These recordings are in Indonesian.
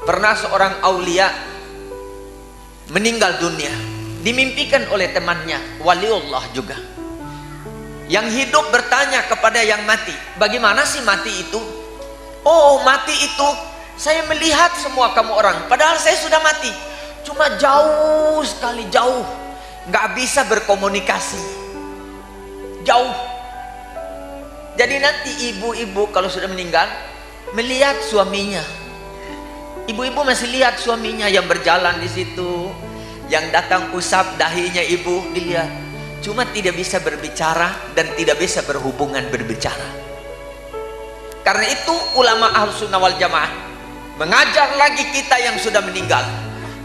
Pernah seorang aulia meninggal dunia, dimimpikan oleh temannya, waliullah juga, yang hidup bertanya kepada yang mati, bagaimana sih mati itu? Oh, mati itu saya melihat semua kamu orang, padahal saya sudah mati, cuma jauh sekali, jauh, nggak bisa berkomunikasi, jauh. Jadi nanti ibu-ibu kalau sudah meninggal melihat suaminya, ibu-ibu masih lihat suaminya yang berjalan di situ, yang datang usap dahinya ibu dilihat, cuma tidak bisa berbicara dan tidak bisa berhubungan berbicara. Karena itu ulama Ahlus Sunnah wal Jamaah mengajar lagi kita yang sudah meninggal,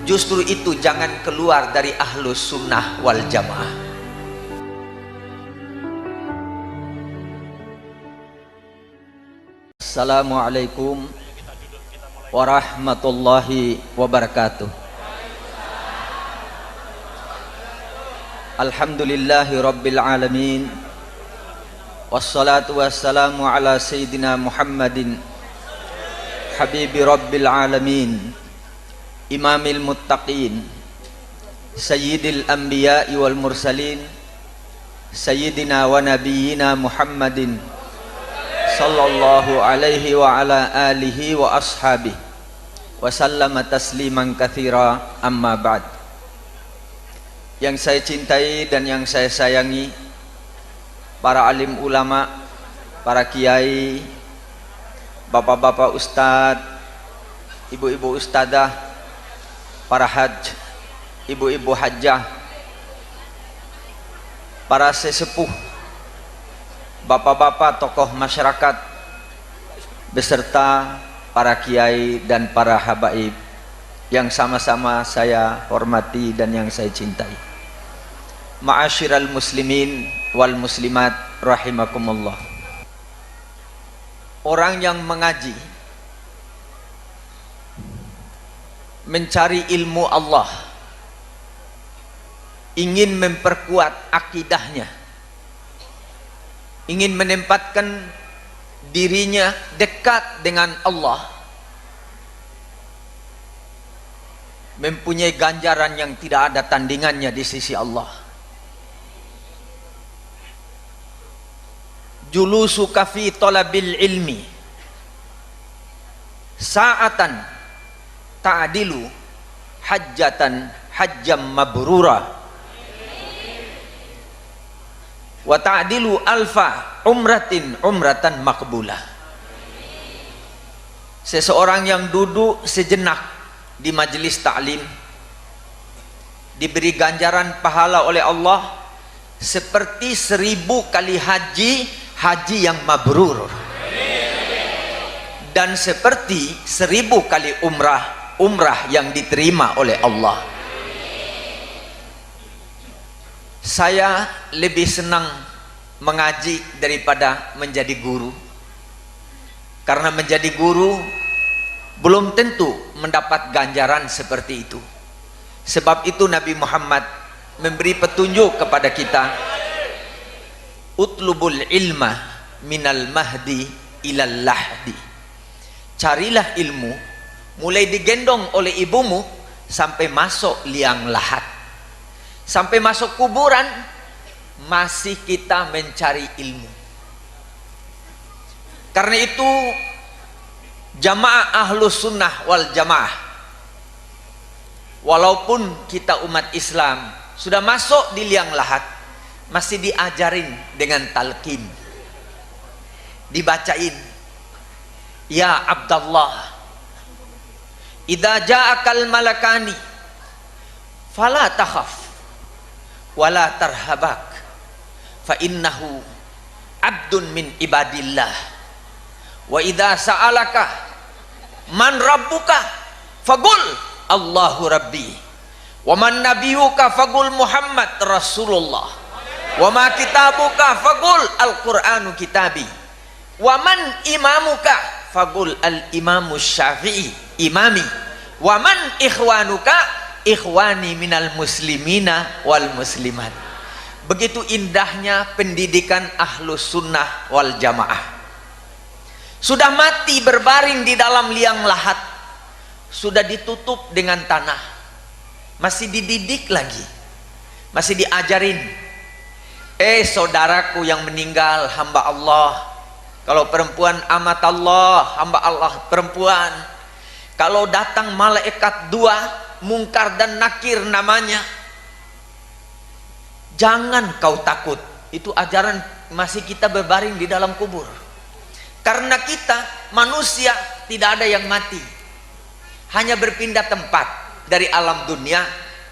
justru itu jangan keluar dari Ahlus Sunnah wal Jamaah. Assalamualaikum warahmatullahi wabarakatuh. Alhamdulillahi rabbil alamin, wassalatu wassalamu ala sayyidina Muhammadin habibi rabbil alamin, imamil muttaqin, sayyidil anbiya'i wal mursalin, sayyidina wa nabiyyina Muhammadin sallallahu alaihi wa ala alihi wa ashabihi wa sallama tasliman katsira, amma ba'd. Yang saya cintai dan yang saya sayangi, para alim ulama, para kiai, bapak-bapak ustadz, ibu-ibu ustadzah, para haj, ibu-ibu hajjah, para sesepuh, bapak-bapak tokoh masyarakat, beserta para kiai dan para habaib yang sama-sama saya hormati dan yang saya cintai. Ma'asyiral muslimin wal muslimat rahimakumullah. Orang yang mengaji, mencari ilmu Allah, ingin memperkuat akidahnya, ingin menempatkan dirinya dekat dengan Allah, mempunyai ganjaran yang tidak ada tandingannya di sisi Allah. Julusuka fi talabil ilmi sa'atan ta'dilu hajjatan hajjam mabrura wa ta'dilu alfa umratin umratan maqbulah. Seseorang yang duduk sejenak di majelis ta'lim diberi ganjaran pahala oleh Allah seperti 1000 kali haji yang mabrur, dan seperti 1000 kali umrah yang diterima oleh Allah. Saya lebih senang mengaji daripada menjadi guru, karena menjadi guru belum tentu mendapat ganjaran seperti itu. Sebab itu Nabi Muhammad memberi petunjuk kepada kita, utlubul ilma minal mahdi ilal lahdi. Carilah ilmu mulai digendong oleh ibumu sampai masuk liang lahat, sampai masuk kuburan masih kita mencari ilmu. Karena itu jamaah Ahlus Sunnah wal Jamaah, walaupun kita umat Islam sudah masuk di liang lahat, masih diajarin dengan talqin, dibacain, ya Abdallah, idza ja'akal malakani fala takhaf wala tarhabak fa innahu abdun min ibadillah, wa idza sa'alaka man rabbuka faqul Allahu rabbi, wa man nabiyuka faqul Muhammad rasulullah, wa ma kitabuka faqul al-Qur'anu kitabi, wa man imamuka faqul al-imamu syafi'i imami, wa man ikhwanuka ikhwani minal muslimina wal muslimat. Begitu indahnya pendidikan Ahlus Sunnah wal Jamaah. Sudah mati berbaring di dalam liang lahat, sudah ditutup dengan tanah, masih dididik lagi, masih diajarin. Saudaraku yang meninggal, hamba Allah. Kalau perempuan amat Allah, hamba Allah perempuan. Kalau datang malaikat dua, Mungkar dan Nakir namanya, jangan kau takut. Itu ajaran masih kita berbaring di dalam kubur. Karena kita manusia tidak ada yang mati, hanya berpindah tempat dari alam dunia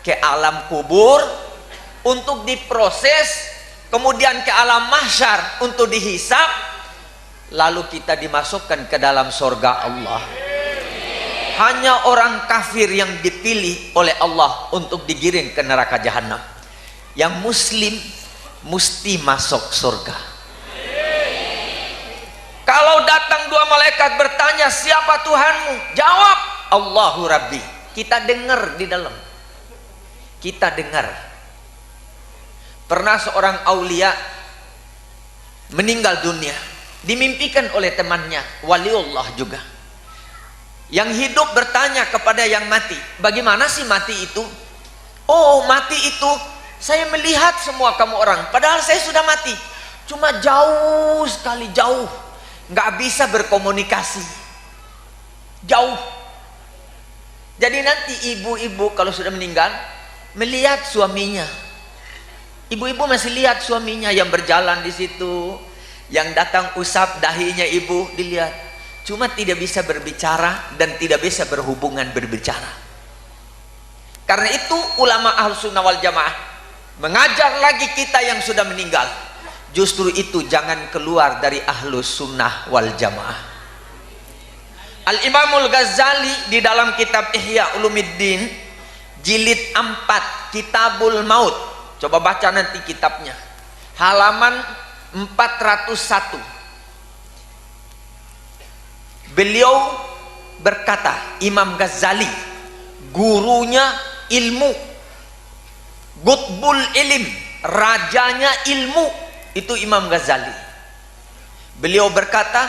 ke alam kubur untuk diproses, kemudian ke alam mahsyar untuk dihisab, lalu kita dimasukkan ke dalam surga Allah. Hanya orang kafir yang dipilih oleh Allah untuk digiring ke neraka jahanam. Yang muslim mesti masuk surga. Kalau datang dua malaikat bertanya, siapa Tuhanmu? Jawab, Allahu Rabbi. Kita dengar di dalam, kita dengar. Pernah seorang aulia meninggal dunia, dimimpikan oleh temannya, waliullah juga. Yang hidup bertanya kepada yang mati, bagaimana sih mati itu? Oh, mati itu saya melihat semua kamu orang, padahal saya sudah mati, cuma jauh sekali, jauh, nggak bisa berkomunikasi, jauh. Jadi nanti ibu-ibu kalau sudah meninggal melihat suaminya, ibu-ibu masih lihat suaminya yang berjalan di situ, yang datang usap dahinya ibu dilihat, cuma tidak bisa berbicara dan tidak bisa berhubungan berbicara. Karena itu ulama Ahlussunnah wal Jamaah mengajar lagi kita yang sudah meninggal, justru itu jangan keluar dari Ahlussunnah wal Jamaah. Al-Imamul Ghazali di dalam kitab Ihya Ulumuddin jilid 4 Kitabul Maut, coba baca nanti kitabnya, halaman 401. Beliau berkata, Imam Ghazali, gurunya ilmu, Qutbul Ilim, rajanya ilmu, itu Imam Ghazali. Beliau berkata,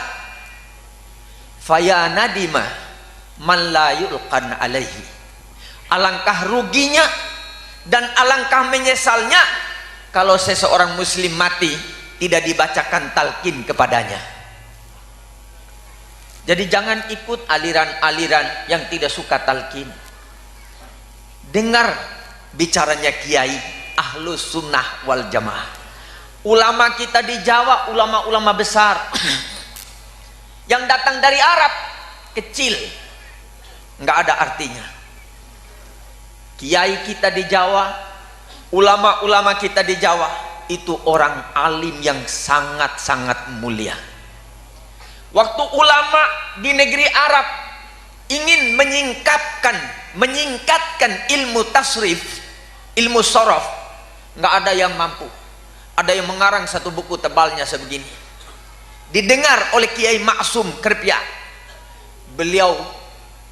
faya nadima man la yulqan alaihi, alangkah ruginya dan alangkah menyesalnya kalau seseorang muslim mati tidak dibacakan talqin kepadanya. Jadi jangan ikut aliran-aliran yang tidak suka talqin. Dengar bicaranya kiai Ahlus Sunnah wal Jamaah. Ulama kita di Jawa, ulama-ulama besar yang datang dari Arab, kecil, nggak ada artinya. Kiai kita di Jawa, ulama-ulama kita di Jawa, itu orang alim yang sangat-sangat mulia. Waktu ulama di negeri Arab ingin menyingkatkan ilmu tasrif, ilmu sorof, nggak ada yang mampu. Ada yang mengarang satu buku tebalnya sebegini, didengar oleh Kiai Maksum Kripya. Beliau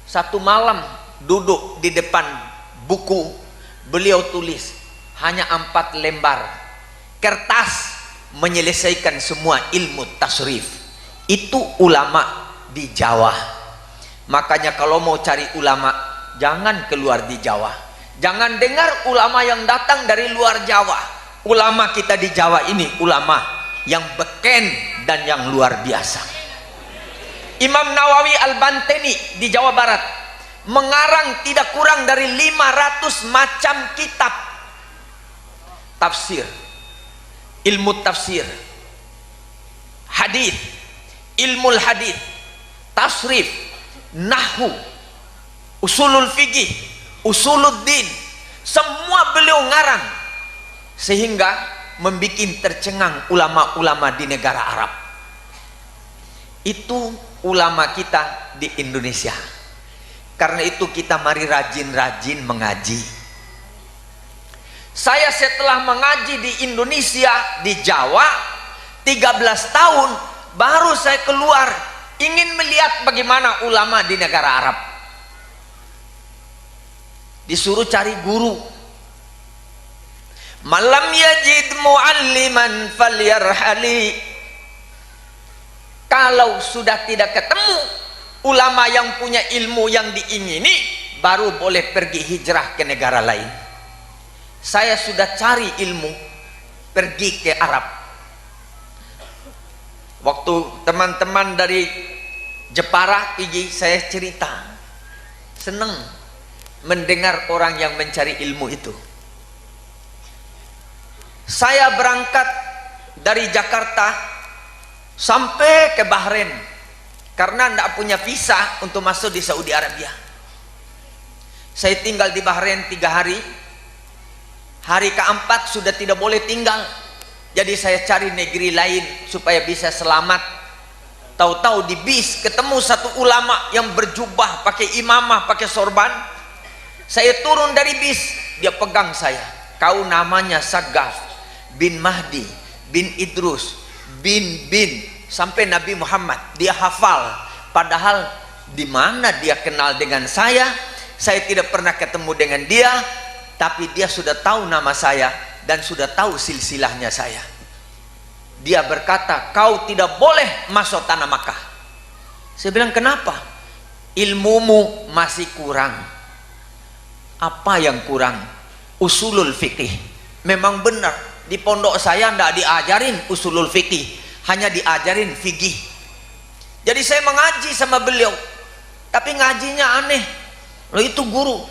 satu malam duduk di depan buku, beliau tulis hanya 4 lembar kertas menyelesaikan semua ilmu tasrif. Itu ulama di Jawa. Makanya kalau mau cari ulama, jangan keluar di Jawa, jangan dengar ulama yang datang dari luar Jawa. Ulama kita di Jawa ini ulama yang beken dan yang luar biasa. Imam Nawawi Al-Banteni di Jawa Barat mengarang tidak kurang dari 500 macam kitab tafsir, ilmu tafsir, hadis, ilmul hadis, tasrif, nahwu, usulul fikih, usuluddin, semua beliau ngarang, sehingga membuat tercengang ulama-ulama di negara Arab. Itu ulama kita di Indonesia. Karena itu kita mari rajin-rajin mengaji. Saya setelah mengaji di Indonesia, di Jawa 13 tahun, baru saya keluar ingin melihat bagaimana ulama di negara Arab. Disuruh cari guru, malam yajid mualliman falyarhali. Kalau sudah tidak ketemu ulama yang punya ilmu yang diingini baru boleh pergi hijrah ke negara lain. Saya sudah cari ilmu, pergi ke Arab. Waktu teman-teman dari Jepara pergi, saya cerita, senang mendengar orang yang mencari ilmu itu. Saya berangkat dari Jakarta sampai ke Bahrain karena tidak punya visa untuk masuk di Saudi Arabia. Saya tinggal di Bahrain 3 hari. Hari keempat sudah tidak boleh tinggal, jadi saya cari negeri lain supaya bisa selamat. Tahu-tahu di bis ketemu satu ulama yang berjubah, pakai imamah, pakai sorban. Saya turun dari bis, dia pegang saya. Kau namanya Sagaf bin Mahdi bin Idrus bin sampai Nabi Muhammad dia hafal. Padahal di mana dia kenal dengan saya tidak pernah ketemu dengan dia, tapi dia sudah tahu nama saya dan sudah tahu silsilahnya saya. Dia berkata, kau tidak boleh masuk tanah Makkah. Saya bilang, kenapa? Ilmumu masih kurang. Apa yang kurang? Usulul fikih. Memang benar, di pondok saya tidak diajarin usulul fikih, hanya diajarin fikih. Jadi saya mengaji sama beliau, tapi ngajinya aneh. Loh, itu guru.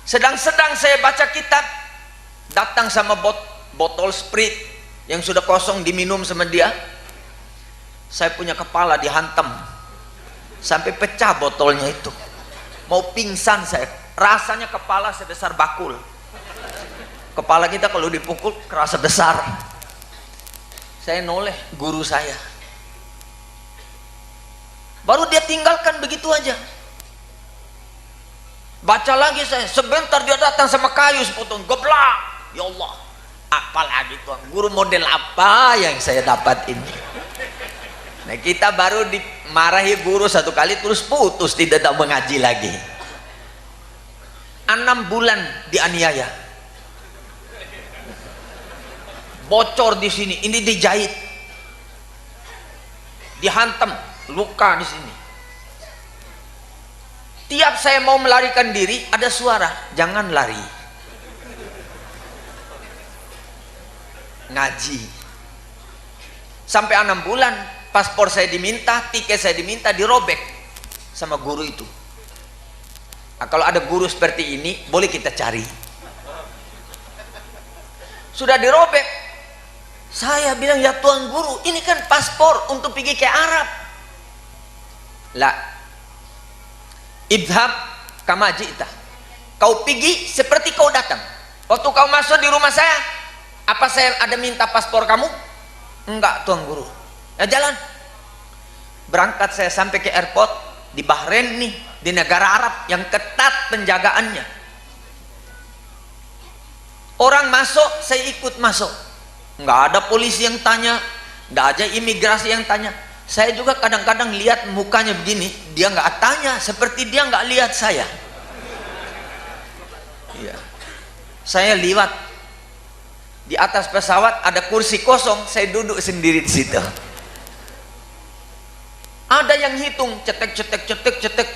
Sedang-sedang saya baca kitab, datang sama botol Sprite yang sudah kosong diminum sama dia. Saya punya kepala dihantam sampai pecah botolnya itu. Mau pingsan saya. Rasanya kepala sebesar bakul. Kepala kita kalau dipukul kerasa besar. Saya noleh guru saya. Baru dia tinggalkan begitu aja. Baca lagi saya. Sebentar dia datang sama kayu sepotong. Geblak. Ya Allah, apalagi tuan guru model apa yang saya dapat ini. Nah, kita baru dimarahi guru 1 kali terus putus, tidak mengaji lagi. 6 bulan dianiaya, bocor di sini, ini dijahit, dihantam, luka di sini. Tiap saya mau melarikan diri ada suara, jangan lari. Ngaji sampai 6 bulan, paspor saya diminta, tiket saya diminta, dirobek sama guru itu. Nah, kalau ada guru seperti ini boleh kita cari. Sudah dirobek, saya bilang, ya tuan guru, ini kan paspor untuk pergi ke Arab. Lah, idhab kama ji'ta, kau pergi seperti kau datang. Waktu kau masuk di rumah saya, apa saya ada minta paspor kamu? Enggak tuan guru. Ya jalan. Berangkat saya sampai ke airport di Bahrain nih, di negara Arab yang ketat penjagaannya. Orang masuk, saya ikut masuk. Enggak ada polisi yang tanya, enggak ada imigrasi yang tanya. Saya juga kadang-kadang lihat mukanya begini, dia enggak tanya, seperti dia enggak lihat saya. Iya. Saya liwat di atas pesawat, ada kursi kosong, saya duduk sendiri di situ. Ada yang hitung, cetek.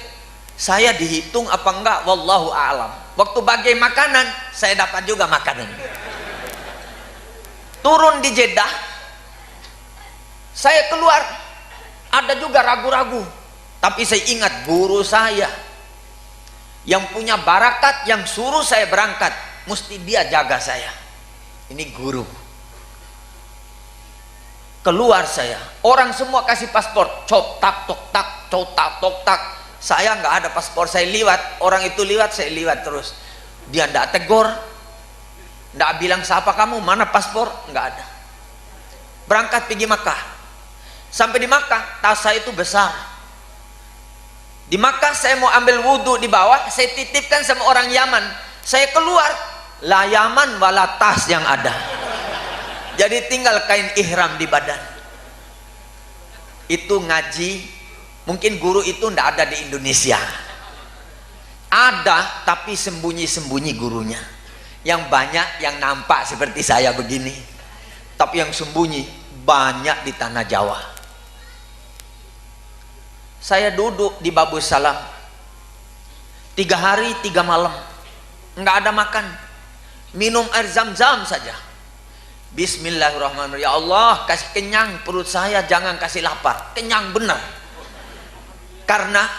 Saya dihitung apa enggak, wallahu a'lam. Waktu bagi makanan, saya dapat juga makanan. Turun di Jeddah, saya keluar, ada juga ragu-ragu. Tapi saya ingat guru saya yang punya barakat, yang suruh saya berangkat, mesti dia jaga saya. Ini guru. Keluar saya, orang semua kasih paspor, cok tak tok tak, cok tak tok tak. Saya nggak ada paspor, saya liwat. Orang itu liwat, saya liwat terus. Dia nggak tegur, nggak bilang siapa kamu, mana paspor, nggak ada. Berangkat pergi Makkah. Sampai di Makkah, tas saya itu besar. Di Makkah saya mau ambil wudhu di bawah, saya titipkan sama orang Yaman. Saya keluar, la Yaman wala tas yang ada. Jadi tinggal kain ihram di badan. Itu ngaji, mungkin guru itu ndak ada di Indonesia. Ada, tapi sembunyi-sembunyi gurunya. Yang banyak yang nampak seperti saya begini, tapi yang sembunyi banyak di tanah Jawa. Saya duduk di Babus Salam 3 hari 3 malam, nggak ada makan, minum air zam-zam saja. Bismillahirrahmanirrahim. Ya Allah, kasih kenyang perut saya, jangan kasih lapar. Kenyang benar. Karena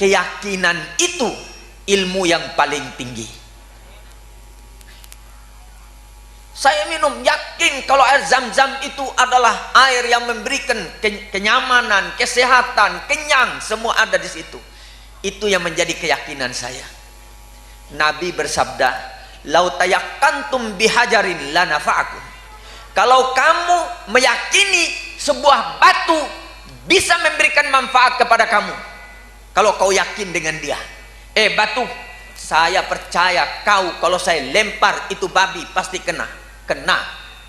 keyakinan itu ilmu yang paling tinggi. Saya minum, yakin kalau air zam-zam itu adalah air yang memberikan kenyamanan, kesehatan, kenyang, semua ada di situ. Itu yang menjadi keyakinan saya. Nabi bersabda, "Lau tayakkantum bihajarin la nafa'akum." Kalau kamu meyakini sebuah batu bisa memberikan manfaat kepada kamu, kalau kau yakin dengan dia, batu, saya percaya kau kalau saya lempar itu babi pasti kena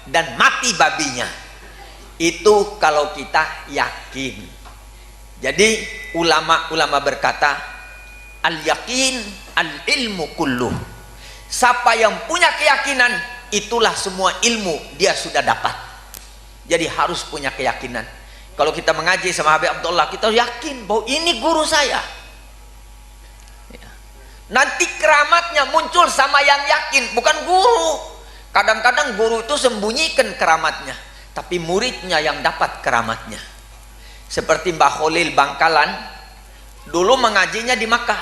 dan mati babinya. Itu kalau kita yakin. Jadi ulama-ulama berkata, al-yakin al-ilmu kulluh. Siapa yang punya keyakinan, itulah semua ilmu dia sudah dapat. Jadi harus punya keyakinan. Kalau kita mengaji sama Habib Abdullah, kita yakin bahwa ini guru saya. Nanti keramatnya muncul sama yang yakin, bukan guru. Kadang-kadang guru itu sembunyikan keramatnya, tapi muridnya yang dapat keramatnya. Seperti Mbah Khalil Bangkalan, dulu mengajinya di Makkah.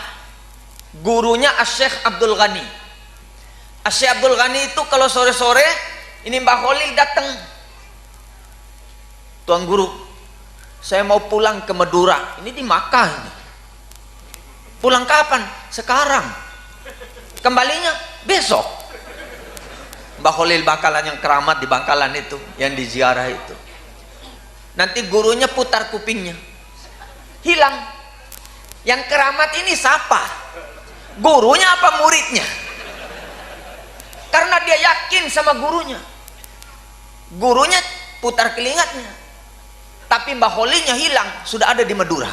Gurunya Asy-Syaikh Abdul Ghani. Asy-Syaikh Abdul Ghani itu kalau sore-sore, ini Mbah Khalil datang. Tuan guru, saya mau pulang ke Madura. Ini di Makkah ini. Pulang kapan? Sekarang. Kembalinya besok. Mbah Khalil Bangkalan yang keramat di Bangkalan itu, yang diziarah itu. Nanti gurunya putar kupingnya, hilang. Yang keramat ini siapa? Gurunya apa muridnya? Karena dia yakin sama gurunya. Gurunya putar kelingatnya, tapi Mbah Khalilnya hilang, sudah ada di Madura.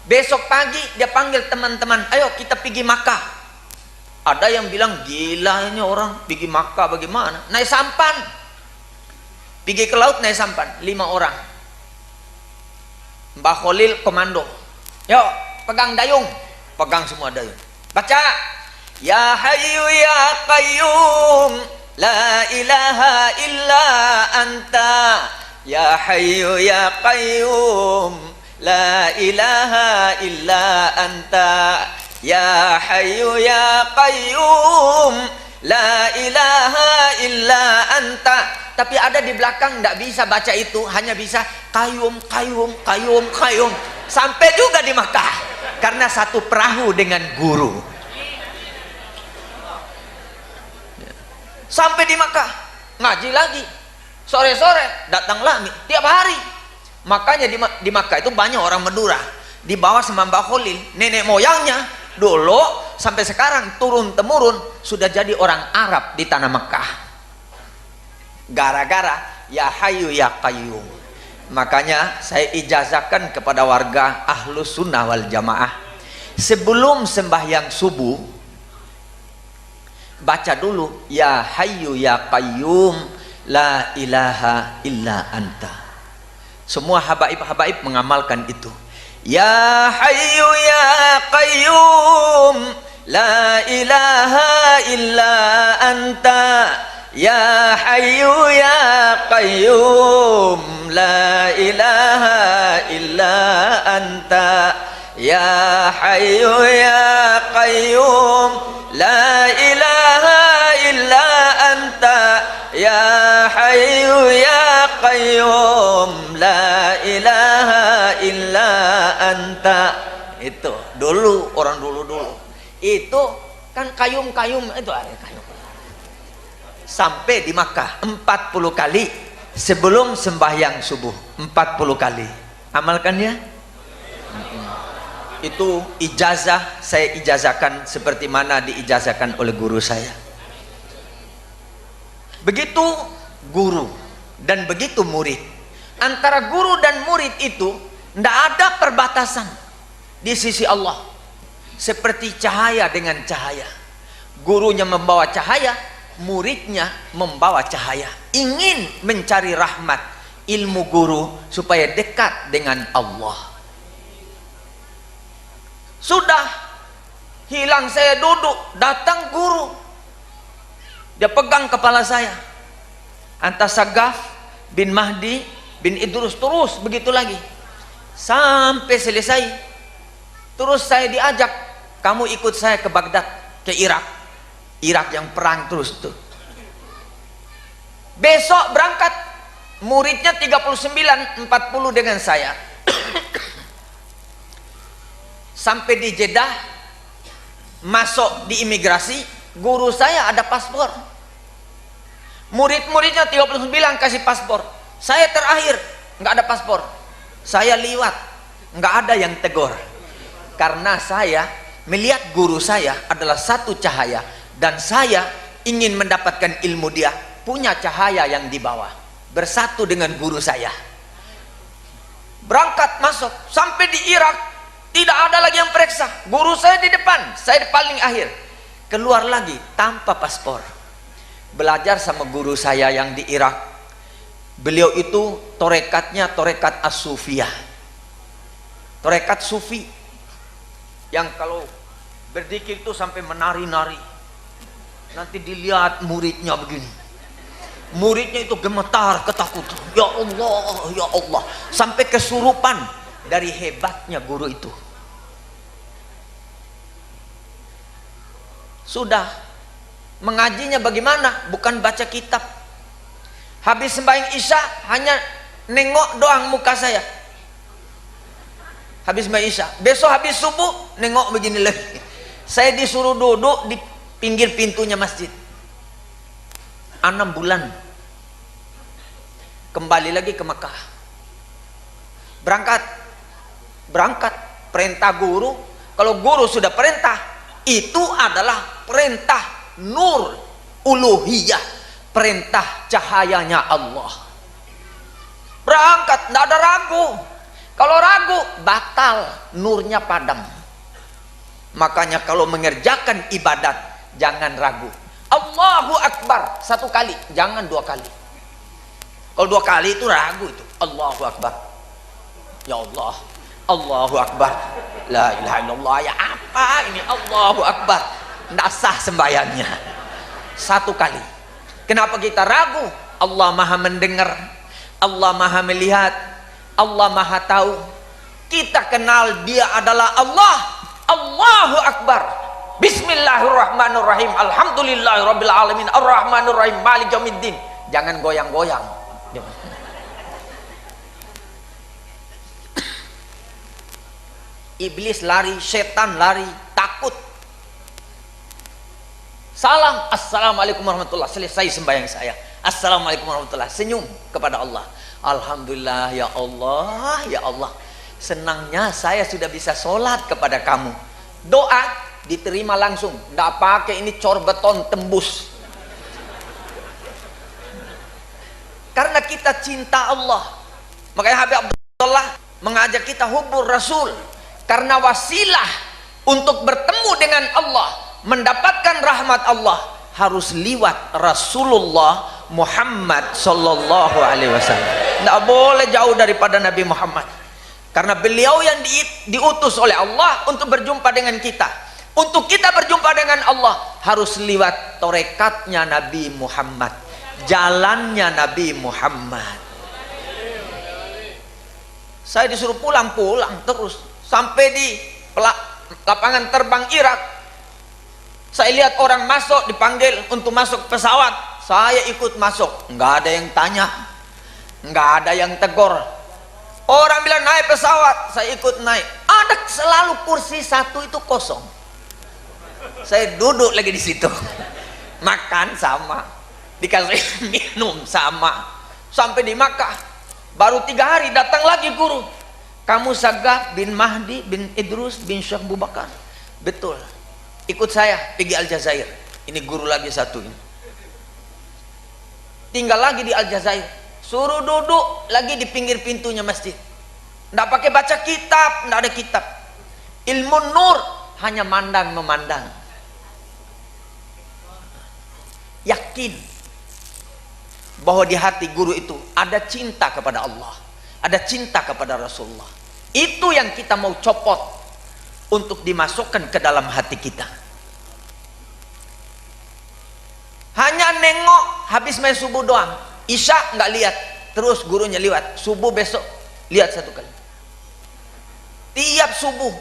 Besok pagi dia panggil teman-teman, ayo kita pergi Makkah. Ada yang bilang, gila ini orang pergi Makkah bagaimana? Naik sampan, pergi ke laut naik sampan, 5 orang. Mbah Khalil komando, yuk pegang dayung, pegang semua dayung, baca Ya Hayyu Ya Qayyum La ilaha illa anta Ya Hayyu Ya Qayyum La ilaha illa anta Ya Hayyu Ya Qayyum La ilaha illa anta. Tapi ada di belakang tidak bisa baca itu, hanya bisa qayyum qayyum qayyum qayyum. Sampai juga di Makkah karena satu perahu dengan guru. Sampai di Makkah ngaji lagi, sore-sore datang lagi tiap hari. Makanya di Makkah itu banyak orang Madura, dibawa sama Mbah Khalil, nenek moyangnya dulu sampai sekarang turun temurun sudah jadi orang Arab di tanah Makkah, gara-gara Ya Hayyu Ya Qayyum. Makanya saya ijazahkan kepada warga Ahlus Sunnah wal Jamaah, sebelum sembahyang subuh baca dulu Ya Hayyu Ya Qayyum La ilaha illa anta. Semua habaib-habaib mengamalkan itu. Ya Hayyu Ya Qayyum La ilaha illa anta Ya Hayyu Ya Qayyum La ilaha illa anta Ya Hayyu Ya Qayyum La ilaha illa anta Ya Hayyu Ya Qayyum La ilaha illa anta. Itu dulu, orang dulu itu kan kayum-kayum itu ada kayum. Sampai di Makkah 40 kali sebelum sembahyang subuh, 40 kali. Amalkan ya. Itu ijazah, saya ijazahkan seperti mana diijazahkan oleh guru saya. Begitu guru dan begitu murid. Antara guru dan murid itu tidak ada perbatasan di sisi Allah. Seperti cahaya dengan cahaya. Gurunya membawa cahaya, muridnya membawa cahaya. Ingin mencari rahmat, ilmu guru supaya dekat dengan Allah. Sudah hilang, saya duduk, datang guru, dia pegang kepala saya, Anta Sagaf bin Mahdi bin Idrus, terus begitu lagi sampai selesai. Terus saya diajak, kamu ikut saya ke Baghdad, ke Irak yang perang terus tuh. Besok berangkat, muridnya 39, 40 dengan saya. Sampai di Jeddah, masuk di imigrasi, guru saya ada paspor, murid-muridnya 39 kasih paspor, saya terakhir nggak ada paspor. Saya liwat, nggak ada yang tegur, karena saya melihat guru saya adalah satu cahaya, dan saya ingin mendapatkan ilmu dia, punya cahaya yang di bawah, bersatu dengan guru saya. Berangkat masuk, sampai di Irak tidak ada lagi yang periksa, guru saya di depan, saya di paling akhir. Keluar lagi tanpa paspor. Belajar sama guru saya yang di Irak. Beliau itu torekatnya torekat as-sufiyah, torekat sufi, yang kalau berzikir itu sampai menari-nari. Nanti dilihat muridnya begini, muridnya itu gemetar ketakutan, ya Allah ya Allah, sampai kesurupan dari hebatnya guru itu. Sudah mengajinya bagaimana? Bukan baca kitab. Habis sembahyang Isya hanya nengok doang muka saya. Habis sembahyang Isya, besok habis subuh nengok begini lagi. Saya disuruh duduk di pinggir pintunya masjid 6 bulan. Kembali lagi ke Mekah. Berangkat perintah guru. Kalau guru sudah perintah, itu adalah perintah nur uluhiyah, perintah cahayanya Allah. Berangkat, tidak ada ragu. Kalau ragu, batal, nurnya padam. Makanya kalau mengerjakan ibadat, jangan ragu. Allahu Akbar 1 kali, jangan 2 kali. Kalau 2 kali itu ragu itu. Allahu Akbar, ya Allah, Allahu Akbar, la ilaha illallah, ya apa ini Allahu Akbar, tidak sah sembahyangnya. 1 kali. Kenapa kita ragu? Allah maha mendengar, Allah maha melihat, Allah maha tahu. Kita kenal dia adalah Allah. Allahu Akbar, Bismillahirrahmanirrahim, Alhamdulillahirabbil alamin, Arrahmanirrahim, Maliki yaumiddin. Jangan goyang-goyang. Iblis lari, setan lari, takut. Salam, assalamualaikum warahmatullah, selesai sembahyang saya. Assalamualaikum warahmatullah, senyum kepada Allah. Alhamdulillah ya Allah, ya Allah, senangnya saya sudah bisa sholat kepada kamu. Doa diterima langsung, tidak pakai ini cor beton tembus. Karena kita cinta Allah. Makanya Habib Abdullah mengajak kita hubur Rasul, karena wasilah untuk bertemu dengan Allah, mendapatkan rahmat Allah, harus liwat Rasulullah Muhammad sallallahu alaihi wasallam. Tidak boleh jauh daripada Nabi Muhammad, karena beliau yang diutus oleh Allah untuk berjumpa dengan kita. Untuk kita berjumpa dengan Allah harus liwat torekatnya Nabi Muhammad, jalannya Nabi Muhammad. Saya disuruh pulang terus sampai di lapangan terbang Irak. Saya lihat orang masuk, dipanggil untuk masuk pesawat, saya ikut masuk. Nggak ada yang tanya, nggak ada yang tegur. Orang bilang naik pesawat, saya ikut naik. Ada selalu kursi 1 itu kosong. Saya duduk lagi di situ. Makan sama, dikasih minum sama. Sampai di Makkah, baru 3 hari datang lagi guru. Kamu Sagaf bin Mahdi bin Idrus bin Syekh Abu Bakar? Betul. Ikut saya pergi Aljazair. Ini guru lagi 1 ini. Tinggal lagi di Aljazair. Suruh duduk lagi di pinggir pintunya masjid. Tidak pakai baca kitab, tidak ada kitab. Ilmu nur, hanya memandang. Yakin bahwa di hati guru itu ada cinta kepada Allah, ada cinta kepada Rasulullah. Itu yang kita mau copot. untuk dimasukkan ke dalam hati kita. Hanya nengok habis main subuh doang, isya nggak lihat, terus gurunya lewat, subuh besok lihat satu kali. Tiap subuh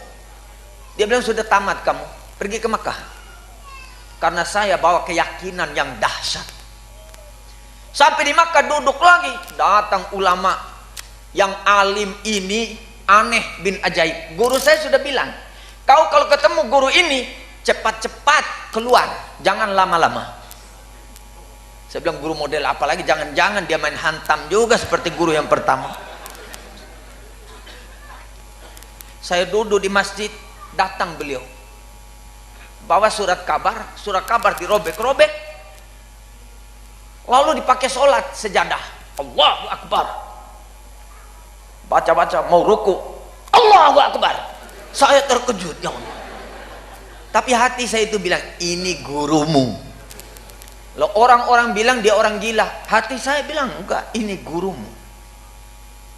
dia bilang sudah tamat kamu, pergi ke Mekah. Karena saya bawa keyakinan yang dahsyat. Sampai di Makkah duduk lagi, datang ulama yang alim ini, aneh bin ajaib. Guru saya sudah bilang, kau kalau ketemu guru ini cepat-cepat keluar, jangan lama-lama. Saya bilang guru model apa lagi, jangan-jangan dia main hantam juga seperti guru yang pertama. Saya duduk di masjid, datang beliau bawa surat kabar dirobek-robek, lalu dipakai sholat sejadah. Allahu Akbar, baca-baca mau ruku, Allahu Akbar. Saya terkejut, ya Allah. Tapi hati saya itu bilang, ini gurumu. Loh, orang-orang bilang dia orang gila, hati saya bilang enggak, ini gurumu.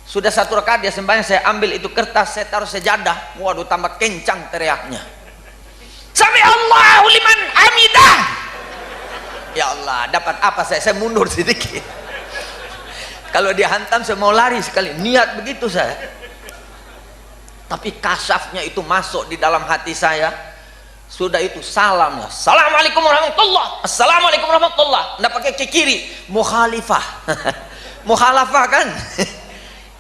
Sudah satu rakaat dia sembahyang, saya ambil itu kertas, saya taruh sejadah. Waduh, tambah kencang teriaknya, Sami Allahu liman hamidah. Ya Allah, dapat apa saya mundur sedikit. Kalau dia hantam saya mau lari sekali, niat begitu saya. Tapi kasafnya itu masuk di dalam hati saya. Sudah itu salamnya, Assalamualaikum warahmatullah, Assalamualaikum warahmatullah. Nggak pakai ke kiri, mukhalifah. Mukhalafah kan.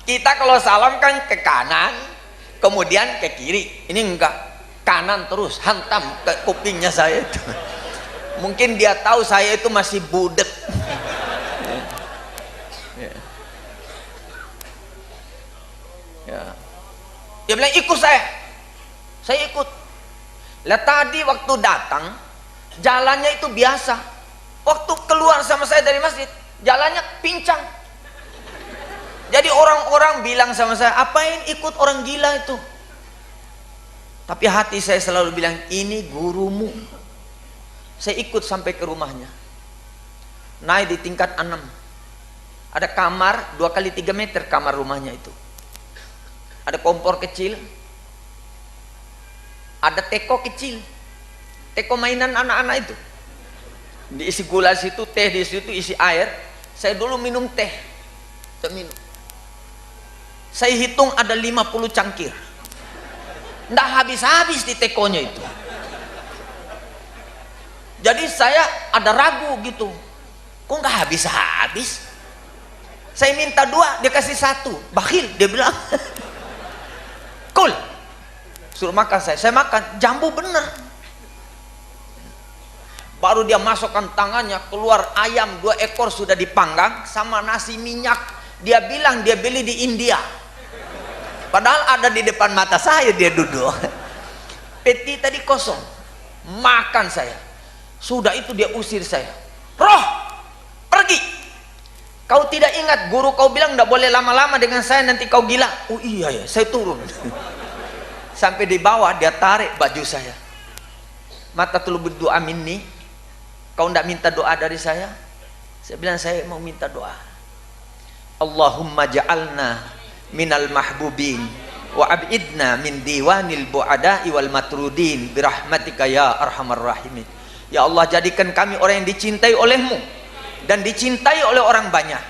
Kita kalau salam kan ke kanan, kemudian ke kiri. Ini enggak, kanan terus, hantam ke kupingnya saya itu. Mungkin dia tahu saya itu masih budek. Ya. Dia bilang ikut saya ikut. Lah tadi waktu datang jalannya itu biasa, waktu keluar sama saya dari masjid jalannya pincang. Jadi orang-orang bilang sama saya, apain ikut orang gila itu? Tapi hati saya selalu bilang, ini gurumu. Saya ikut sampai ke rumahnya, naik di tingkat 6, ada kamar 2 kali 3 meter kamar rumahnya itu, ada kompor kecil, ada teko kecil, teko mainan anak-anak itu, diisi gula situ, teh di situ, isi air. Saya dulu minum teh, saya hitung ada 50 cangkir, nggak habis-habis di tekonya itu. Jadi saya ada ragu gitu, kok nggak habis-habis. Saya minta 2, dia kasih 1, bakhil dia bilang. Kul, suruh makan saya makan, jambu bener. Baru dia masukkan tangannya, keluar ayam 2 ekor sudah dipanggang sama nasi minyak. Dia bilang dia beli di India, padahal ada di depan mata saya dia duduk. Peti tadi kosong, makan saya. Sudah itu dia usir saya, roh pergi, kau tidak ingat guru kau bilang tidak boleh lama-lama dengan saya, nanti kau gila. Oh iya ya, saya turun. Sampai di bawah dia tarik baju saya, mata tulu berdoa minni, kau tidak minta doa dari saya? Saya bilang saya mau minta doa. Allahumma ja'alna minal mahbubin wa abidna min diwanil bu'ada'i wal matrudin birahmatika ya arhamar rahimin. Ya Allah, jadikan kami orang yang dicintai olehmu dan dicintai oleh orang banyak.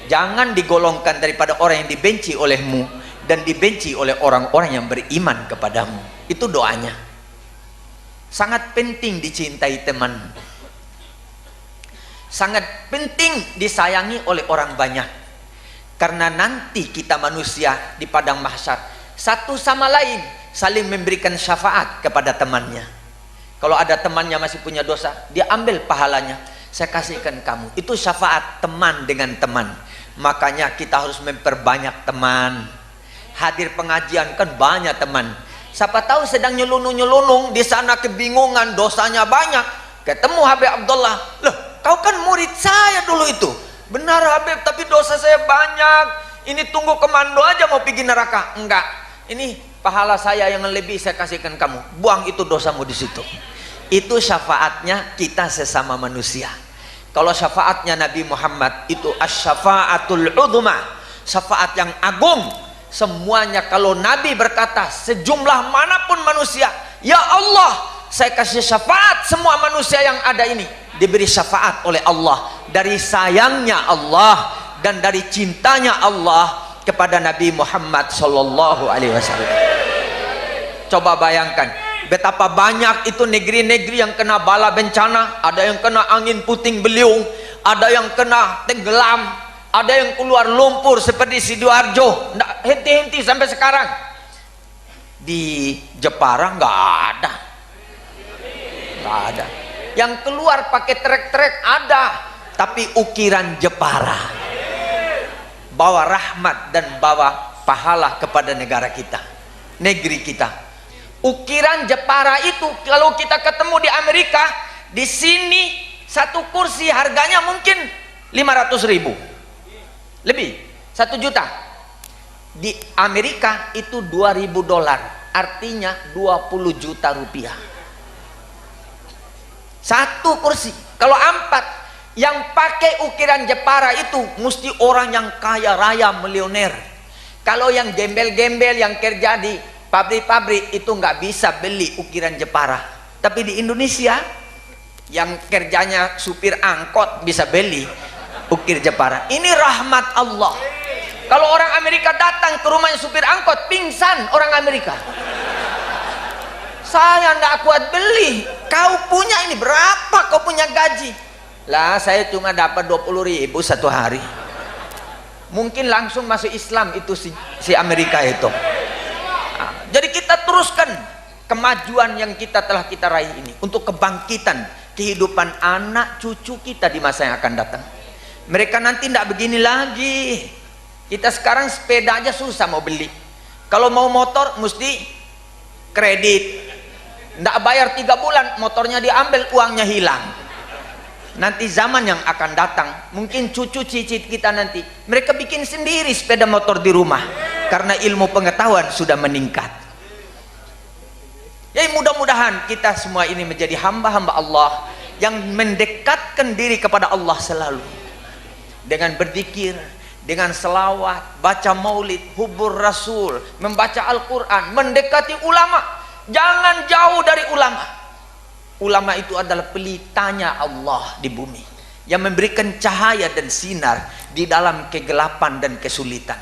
Jangan digolongkan daripada orang yang dibenci olehmu dan dibenci oleh orang-orang yang beriman kepadamu. Itu doanya. Sangat penting dicintai teman, sangat penting disayangi oleh orang banyak. Karena nanti kita manusia di padang mahsyar, satu sama lain saling memberikan syafaat kepada temannya. Kalau ada temannya masih punya dosa, dia ambil pahalanya, saya kasihkan kamu. Itu syafaat teman dengan teman. Makanya kita harus memperbanyak teman. Hadir pengajian kan banyak teman. Siapa tahu sedang nyelunung-nyelunung di sana, kebingungan, dosanya banyak. Ketemu Habib Abdullah, loh kau kan murid saya dulu itu. Benar Habib, tapi dosa saya banyak. Ini tunggu komando aja mau pergi neraka. Enggak, ini pahala saya yang lebih saya kasihkan kamu. Buang itu dosamu di situ. Itu syafaatnya kita sesama manusia. Kalau syafaatnya Nabi Muhammad itu asy-syafaatul uzma, syafaat yang agung. semuanya. Kalau Nabi berkata sejumlah manapun manusia, ya Allah, saya kasih syafaat, semua manusia yang ada ini diberi syafaat oleh Allah, dari sayangnya Allah dan dari cintanya Allah kepada Nabi Muhammad sallallahu alaihi wasallam. Coba bayangkan betapa banyak itu negeri-negeri yang kena bala bencana, ada yang kena angin puting beliung, ada yang kena tenggelam, ada yang keluar lumpur seperti Sidoarjo, henti-henti sampai sekarang. Di Jepara nggak ada. Yang keluar pakai trek-trek ada, tapi ukiran Jepara bawa rahmat dan bawa pahala kepada negara kita, negeri kita. Ukiran Jepara itu kalau kita ketemu di Amerika, di sini satu kursi harganya mungkin 500.000 lebih, 1 juta. Di Amerika itu 2.000 dolar, artinya 20 juta rupiah. Satu kursi. Kalau 4 yang pakai ukiran Jepara itu mesti orang yang kaya raya, milioner. Kalau yang gembel-gembel yang kerja di pabrik-pabrik itu nggak bisa beli ukiran Jepara. Tapi di Indonesia yang kerjanya supir angkot bisa beli ukir Jepara. Ini rahmat Allah. Kalau orang Amerika datang ke rumahnya supir angkot, pingsan orang Amerika. Saya nggak kuat beli. Kau punya ini berapa? Kau punya gaji? Lah saya cuma dapat 20.000 satu hari. Mungkin langsung masuk Islam itu si Amerika itu. Nah, jadi kita teruskan kemajuan yang telah kita raih ini untuk kebangkitan kehidupan anak cucu kita di masa yang akan datang. Mereka nanti tidak begini lagi. Kita sekarang sepeda aja susah mau beli. Kalau mau motor mesti kredit. Tidak bayar 3 bulan motornya diambil, uangnya hilang. Nanti zaman yang akan datang, mungkin cucu cicit kita nanti mereka bikin sendiri sepeda motor di rumah karena ilmu pengetahuan sudah meningkat. Ya, mudah-mudahan kita semua ini menjadi hamba-hamba Allah yang mendekatkan diri kepada Allah selalu dengan berzikir, dengan selawat, baca maulid, hubur rasul, membaca Al-Quran, mendekati ulama. Jangan jauh dari ulama. Ulama itu adalah pelitanya Allah di bumi, yang memberikan cahaya dan sinar di dalam kegelapan dan kesulitan.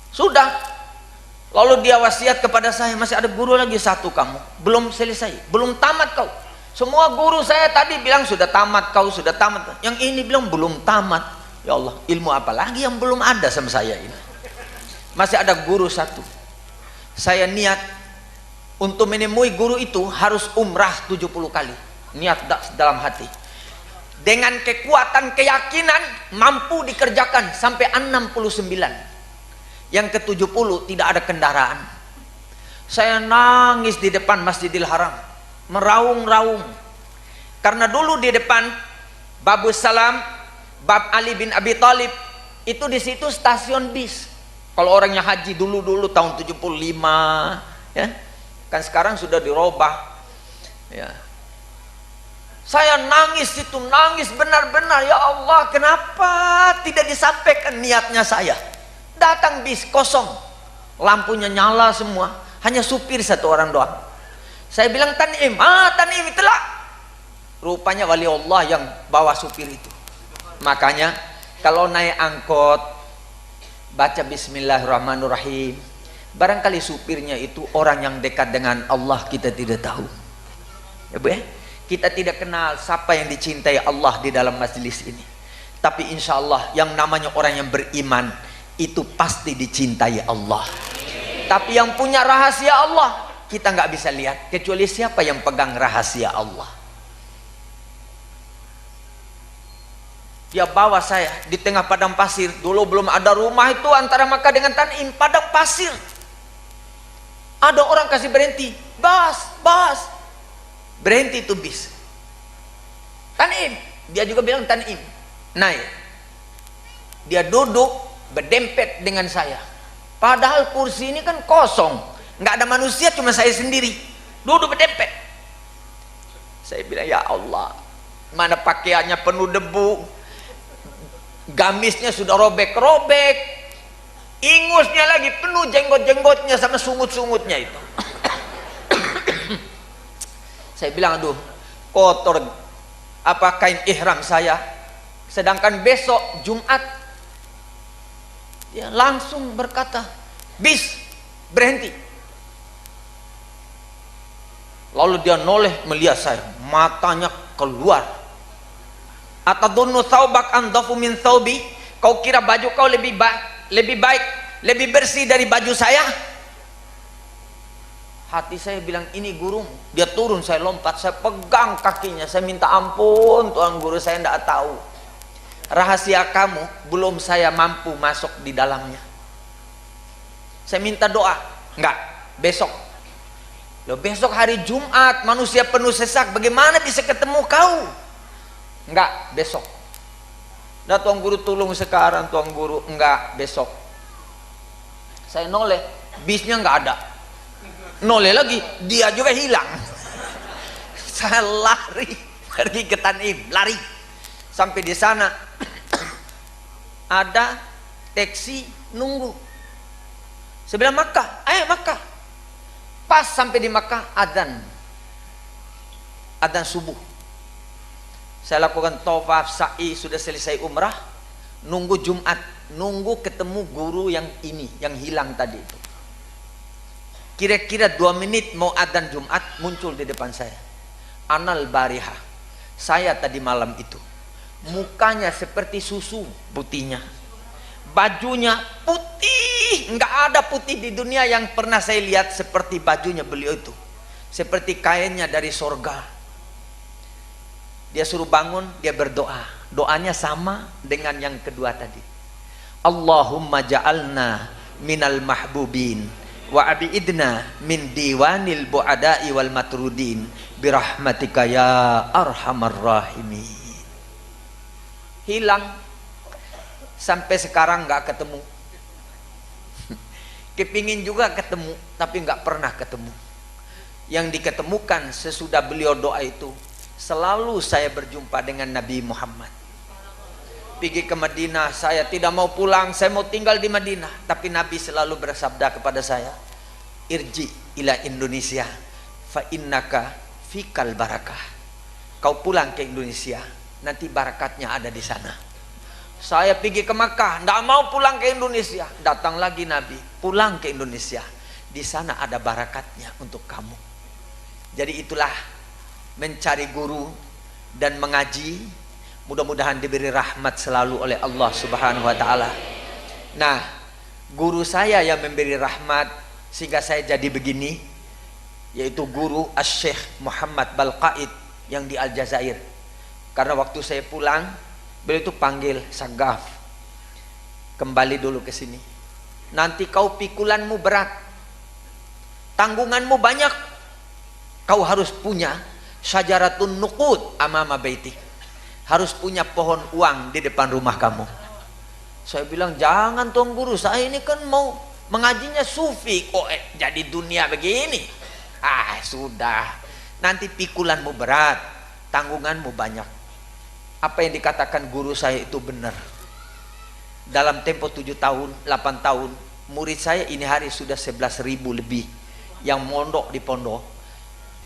Sudah. Lalu dia wasiat kepada saya, masih ada guru lagi satu kamu, belum selesai, belum tamat kau. Semua guru saya tadi bilang sudah tamat kau, sudah tamat. Yang ini bilang belum tamat. Ya Allah, ilmu apa lagi yang belum ada sama saya ini? Masih ada guru satu. Saya niat untuk menemui guru itu harus umrah 70 kali. Niat dalam hati. Dengan kekuatan keyakinan mampu dikerjakan sampai 69. Yang ke-70 tidak ada kendaraan. Saya nangis di depan Masjidil Haram, meraung-raung. Karena dulu di depan Babus Salam, Bab Ali bin Abi Thalib, itu di situ stasiun bis. Kalau orangnya haji dulu tahun 75, ya. Kan sekarang sudah dirubah. Ya. Saya nangis itu, nangis benar-benar, ya Allah, kenapa tidak disampaikan niatnya saya? Datang bis kosong, lampunya nyala semua, hanya supir satu orang doang. Saya bilang Tanim, Tanim itulah. Rupanya wali Allah yang bawa supir itu. Makanya kalau naik angkot baca Bismillahirrahmanirrahim. Barangkali supirnya itu orang yang dekat dengan Allah, kita tidak tahu. Ya Bu ya? Kita tidak kenal siapa yang dicintai Allah di dalam majelis ini. Tapi insya Allah yang namanya orang yang beriman itu pasti dicintai Allah. Tapi yang punya rahasia Allah kita nggak bisa lihat kecuali siapa yang pegang rahasia Allah. Dia bawa saya di tengah padang pasir. Dulu belum ada rumah itu antara Makkah dengan Tanim, padang pasir. Ada orang kasih berhenti, bas, berhenti itu bis. Tanim, dia juga bilang Tanim, naik. Dia duduk berdempet dengan saya. Padahal kursi ini kan kosong, nggak ada manusia, cuma saya sendiri. Duduk berdempet. Saya bilang, ya Allah, mana pakaiannya penuh debu. Gamisnya sudah robek-robek, ingusnya lagi penuh jenggot-jenggotnya sama sungut-sungutnya itu. Saya bilang, aduh, kotor apa kain ihram saya. Sedangkan besok Jumat, dia langsung berkata, bis, berhenti. Lalu dia noleh melihat saya, matanya keluar. Atadunnu thawbak andafu min thawbi? Kau kira baju kau lebih baik, lebih bersih dari baju saya? Hati saya bilang, ini gurumu. Dia turun, saya lompat, saya pegang kakinya, saya minta ampun, Tuan Guru, saya tidak tahu. Rahasia kamu belum saya mampu masuk di dalamnya. Saya minta doa. Enggak, besok. Loh, besok hari Jumat, manusia penuh sesak, bagaimana bisa ketemu kau? Enggak, besok. Nah, Tuan Guru tolong sekarang, Tuan Guru. Enggak, besok. Saya noleh, bisnya enggak ada. Noleh lagi, dia juga hilang. Saya lari, pergi ke Tanim, lari. Sampai di sana ada taksi nunggu. Saya bilang, Makkah, ayo Makkah. Pas sampai di Makkah, adzan subuh. Saya lakukan tawaf, sa'i, sudah selesai umrah, nunggu Jumat, nunggu ketemu guru yang ini, yang hilang tadi itu. Kira-kira 2 menit mau adzan Jumat, muncul di depan saya. Anal barihah, saya tadi malam itu, mukanya seperti susu putihnya, bajunya putih, nggak ada putih di dunia yang pernah saya lihat seperti bajunya beliau itu, seperti kainnya dari sorga. Dia suruh bangun, dia berdoa, doanya sama dengan yang kedua tadi. Allahumma ja'alna minal mahbubin wa abiidna min diwanil bu'adai wal matrudin birahmatika ya arhamar rahimin. Hilang, sampai sekarang nggak ketemu. Kepingin juga ketemu, tapi nggak pernah ketemu. Yang diketemukan sesudah beliau doa itu, selalu saya berjumpa dengan Nabi Muhammad. Pergi ke Madinah, saya tidak mau pulang, saya mau tinggal di Madinah. Tapi Nabi selalu bersabda kepada saya, irji ila Indonesia, fa innaka fikal barakah. Kau pulang ke Indonesia, nanti barakatnya ada di sana. Saya pergi ke Makkah, tidak mau pulang ke Indonesia. Datang lagi Nabi, pulang ke Indonesia, di sana ada barakatnya untuk kamu. Jadi itulah mencari guru dan mengaji. Mudah-mudahan diberi rahmat selalu oleh Allah Subhanahu wa Ta'ala. Nah, guru saya yang memberi rahmat sehingga saya jadi begini, yaitu guru Asy-Syaikh Muhammad Balqaid yang di Aljazair. Karena waktu saya pulang, beliau itu panggil, Sagaf, kembali dulu ke sini. Nanti kau pikulanmu berat, tanggunganmu banyak, kau harus punya syajaratun nuqud amama baitik, harus punya pohon uang di depan rumah kamu. Saya bilang, jangan Tuan Guru, saya ini kan mau mengajinya sufi, kok jadi dunia begini. Sudah, nanti pikulanmu berat, tanggunganmu banyak. Apa yang dikatakan guru saya itu benar. Dalam tempo 7 tahun, 8 tahun, murid saya ini hari sudah 11.000 lebih yang mondok di pondok.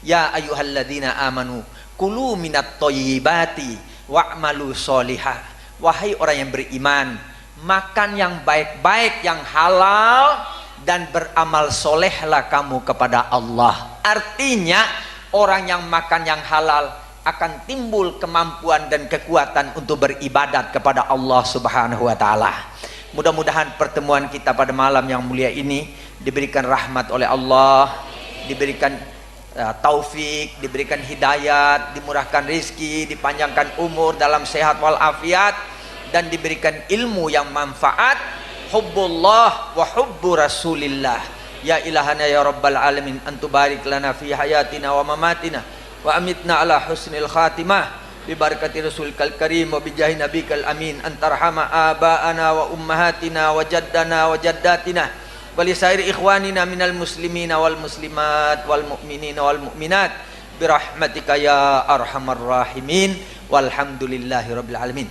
Ya ayyuhalladzina amanu kulu minat thayyibati wa'malu sholihah. Wahai orang yang beriman, makan yang baik-baik, yang halal, dan beramal solehlah kamu kepada Allah. Artinya orang yang makan yang halal akan timbul kemampuan dan kekuatan untuk beribadat kepada Allah Subhanahu wa Ta'ala. Mudah-mudahan pertemuan kita pada malam yang mulia ini diberikan rahmat oleh Allah, diberikan taufik, diberikan hidayat, dimurahkan rezeki, dipanjangkan umur dalam sehat walafiat, dan diberikan ilmu yang manfaat. Hubbullah wa hubbu rasulillah. Ya ilahana ya rabbal alamin, antubarik lana fi hayatina wa mamatina wa amitna ala husnil khatimah bi barakati rasulkal karim wa bi jahi nabikal amin, antarhama abaana wa ummahatina wa jaddana wa jaddatina walisairi ikhwanina minal muslimina wal muslimat wal mu'minina wal mu'minat birahmatika ya arhamar rahimin walhamdulillahi rabbil alamin.